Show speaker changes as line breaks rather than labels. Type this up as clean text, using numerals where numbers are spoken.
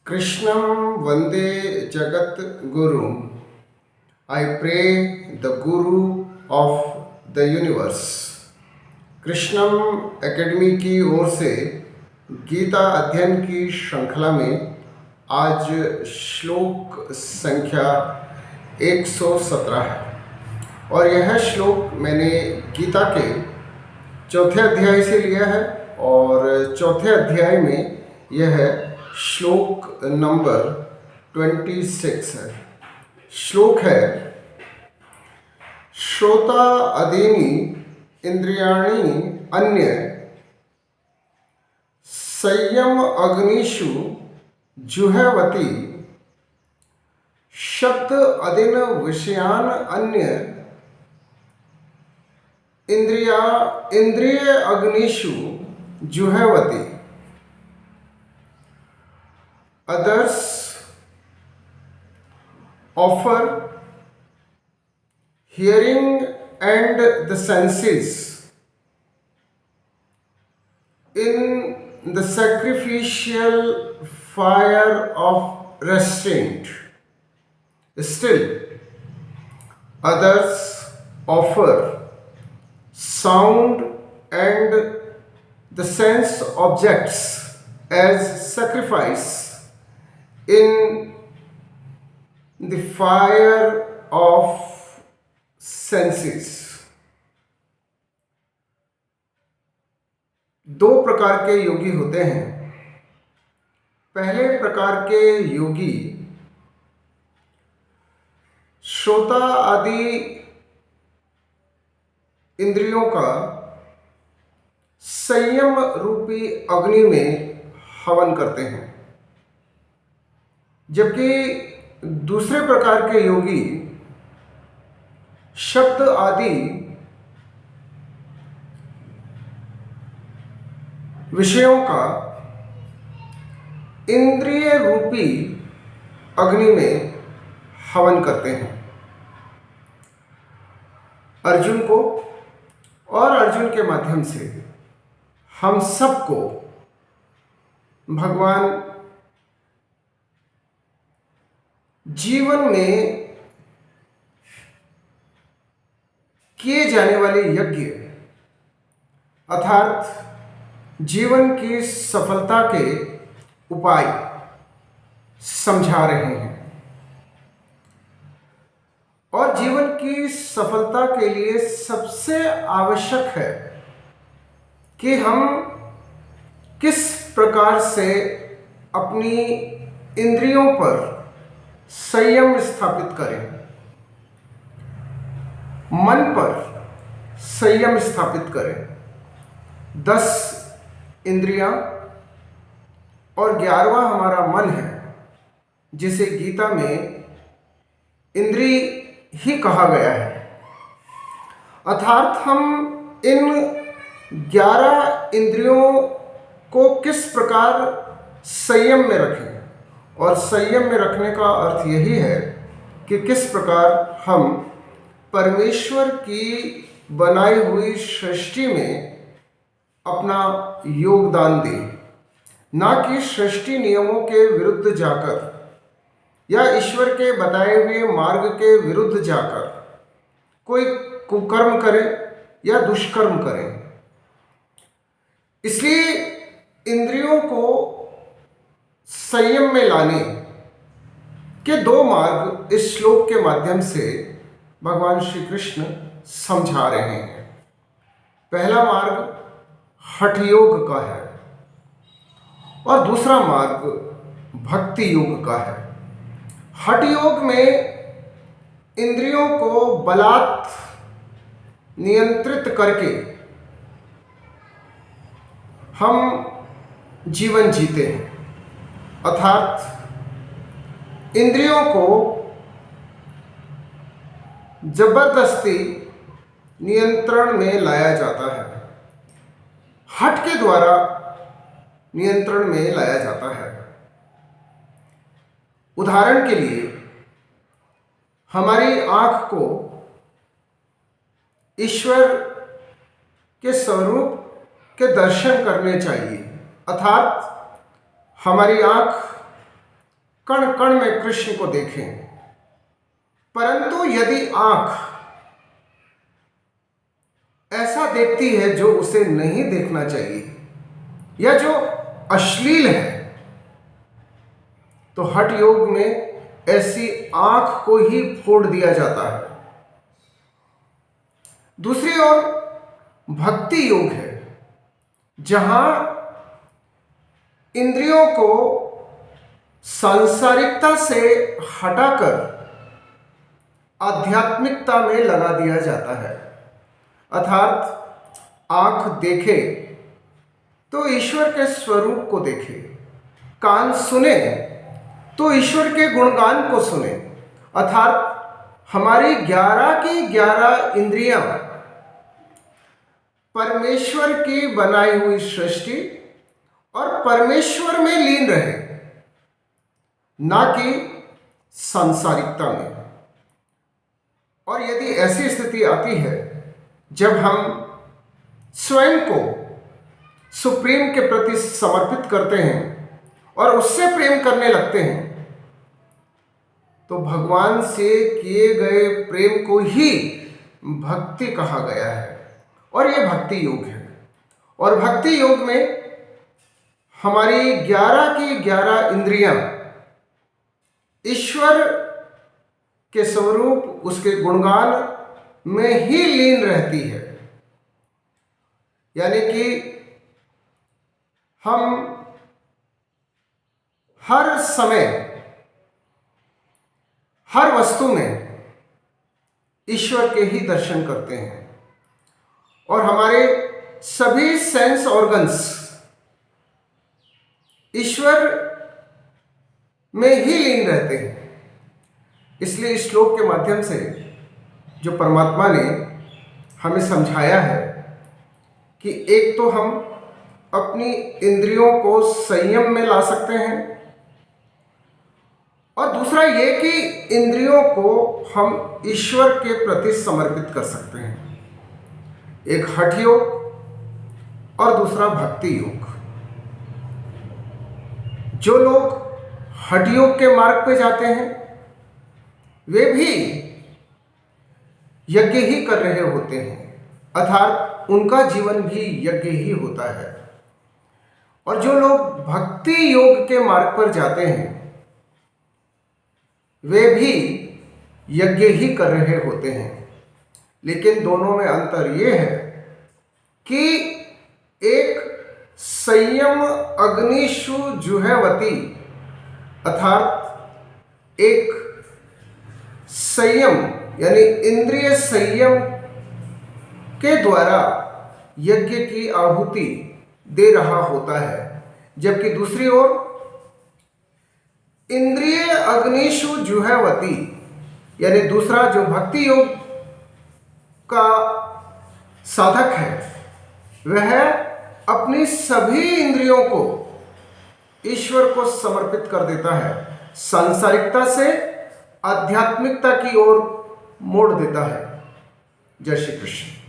Krishnam Vande Jagat Guru. I pray the Guru of the universe. Krishnam academy की ओर से गीता अध्ययन की श्रृंखला में आज श्लोक संख्या 117 है और यह श्लोक मैंने गीता के चौथे अध्याय से लिया है और चौथे अध्याय में यह श्लोक नंबर 26 है। श्लोक है, श्रोता अदीनि इंद्रियाणि अन्य संयम अग्निषु जुहवति शब्द अदीन विषयान अन्य इंद्रिय अग्निषु जुहवति। Others offer hearing and the senses in the sacrificial fire of restraint. Still, others offer sound and the sense objects as sacrifice in the fire of senses. दो प्रकार के योगी होते हैं। पहले प्रकार के योगी श्रोता आदि इंद्रियों का संयम रूपी अग्नि में हवन करते हैं, जबकि दूसरे प्रकार के योगी शब्द आदि विषयों का इंद्रिय रूपी अग्नि में हवन करते हैं। अर्जुन को और अर्जुन के माध्यम से हम सबको भगवान जीवन में किए जाने वाले यज्ञ अर्थात जीवन की सफलता के उपाय समझा रहे हैं और जीवन की सफलता के लिए सबसे आवश्यक है कि हम किस प्रकार से अपनी इंद्रियों पर संयम स्थापित करें, मन पर संयम स्थापित करें। 10 इंद्रियां और 11वां हमारा मन है, जिसे गीता में इंद्रिय ही कहा गया है। अर्थात हम इन 11 इंद्रियों को किस प्रकार संयम में रखें, और संयम में रखने का अर्थ यही है कि किस प्रकार हम परमेश्वर की बनाई हुई सृष्टि में अपना योगदान दें, ना कि सृष्टि नियमों के विरुद्ध जाकर या ईश्वर के बताए हुए मार्ग के विरुद्ध जाकर कोई कुकर्म करे या दुष्कर्म करें। इसलिए इंद्रियों को संयम में लाने के 2 मार्ग इस श्लोक के माध्यम से भगवान श्री कृष्ण समझा रहे हैं। पहला मार्ग हठ योग का है और दूसरा मार्ग भक्ति योग का है। हठ योग में इंद्रियों को बलात् नियंत्रित करके हम जीवन जीते हैं, अर्थात इंद्रियों को जबरदस्ती नियंत्रण में लाया जाता है, हठ के द्वारा नियंत्रण में लाया जाता है। उदाहरण के लिए हमारी आँख को ईश्वर के स्वरूप के दर्शन करने चाहिए, अर्थात हमारी आँख कण कण में कृष्ण को देखें, परंतु यदि आंख ऐसा देखती है जो उसे नहीं देखना चाहिए या जो अश्लील है, तो हठ योग में ऐसी आंख को ही फोड़ दिया जाता है। दूसरी ओर भक्ति योग है, जहां इंद्रियों को सांसारिकता से हटाकर आध्यात्मिकता में लगा दिया जाता है। अर्थात आंख देखे तो ईश्वर के स्वरूप को देखे, कान सुने तो ईश्वर के गुणगान को सुने। अर्थात हमारी 11 की 11 इंद्रियां परमेश्वर की बनाई हुई सृष्टि और परमेश्वर में लीन रहे, ना कि सांसारिकता में। और यदि ऐसी स्थिति आती है जब हम स्वयं को सुप्रीम के प्रति समर्पित करते हैं और उससे प्रेम करने लगते हैं, तो भगवान से किए गए प्रेम को ही भक्ति कहा गया है, और यह भक्ति योग है। और भक्ति योग में हमारी 11 की 11 इंद्रियां ईश्वर के स्वरूप, उसके गुणगान में ही लीन रहती है। यानी कि हम हर समय हर वस्तु में ईश्वर के ही दर्शन करते हैं, और हमारे सभी सेंस ऑर्गन्स ईश्वर में ही लीन रहते हैं। इसलिए इस श्लोक के माध्यम से जो परमात्मा ने हमें समझाया है कि एक तो हम अपनी इंद्रियों को संयम में ला सकते हैं, और दूसरा ये कि इंद्रियों को हम ईश्वर के प्रति समर्पित कर सकते हैं। एक हठ योग और दूसरा भक्ति योग। जो लोग हठ योग के मार्ग पे जाते हैं वे भी यज्ञ ही कर रहे होते हैं, अर्थात उनका जीवन भी यज्ञ ही होता है। और जो लोग भक्ति योग के मार्ग पर जाते हैं वे भी यज्ञ ही कर रहे होते हैं, लेकिन दोनों में अंतर ये है कि एक संयम अग्निषु जुहवती, अर्थात एक संयम यानी इंद्रिय संयम के द्वारा यज्ञ की आहुति दे रहा होता है, जबकि दूसरी ओर इंद्रिय अग्निषु जुहवती यानी दूसरा जो भक्ति योग का साधक है वह अपनी सभी इंद्रियों को ईश्वर को समर्पित कर देता है, सांसारिकता से आध्यात्मिकता की ओर मोड़ देता है। जय श्री कृष्ण।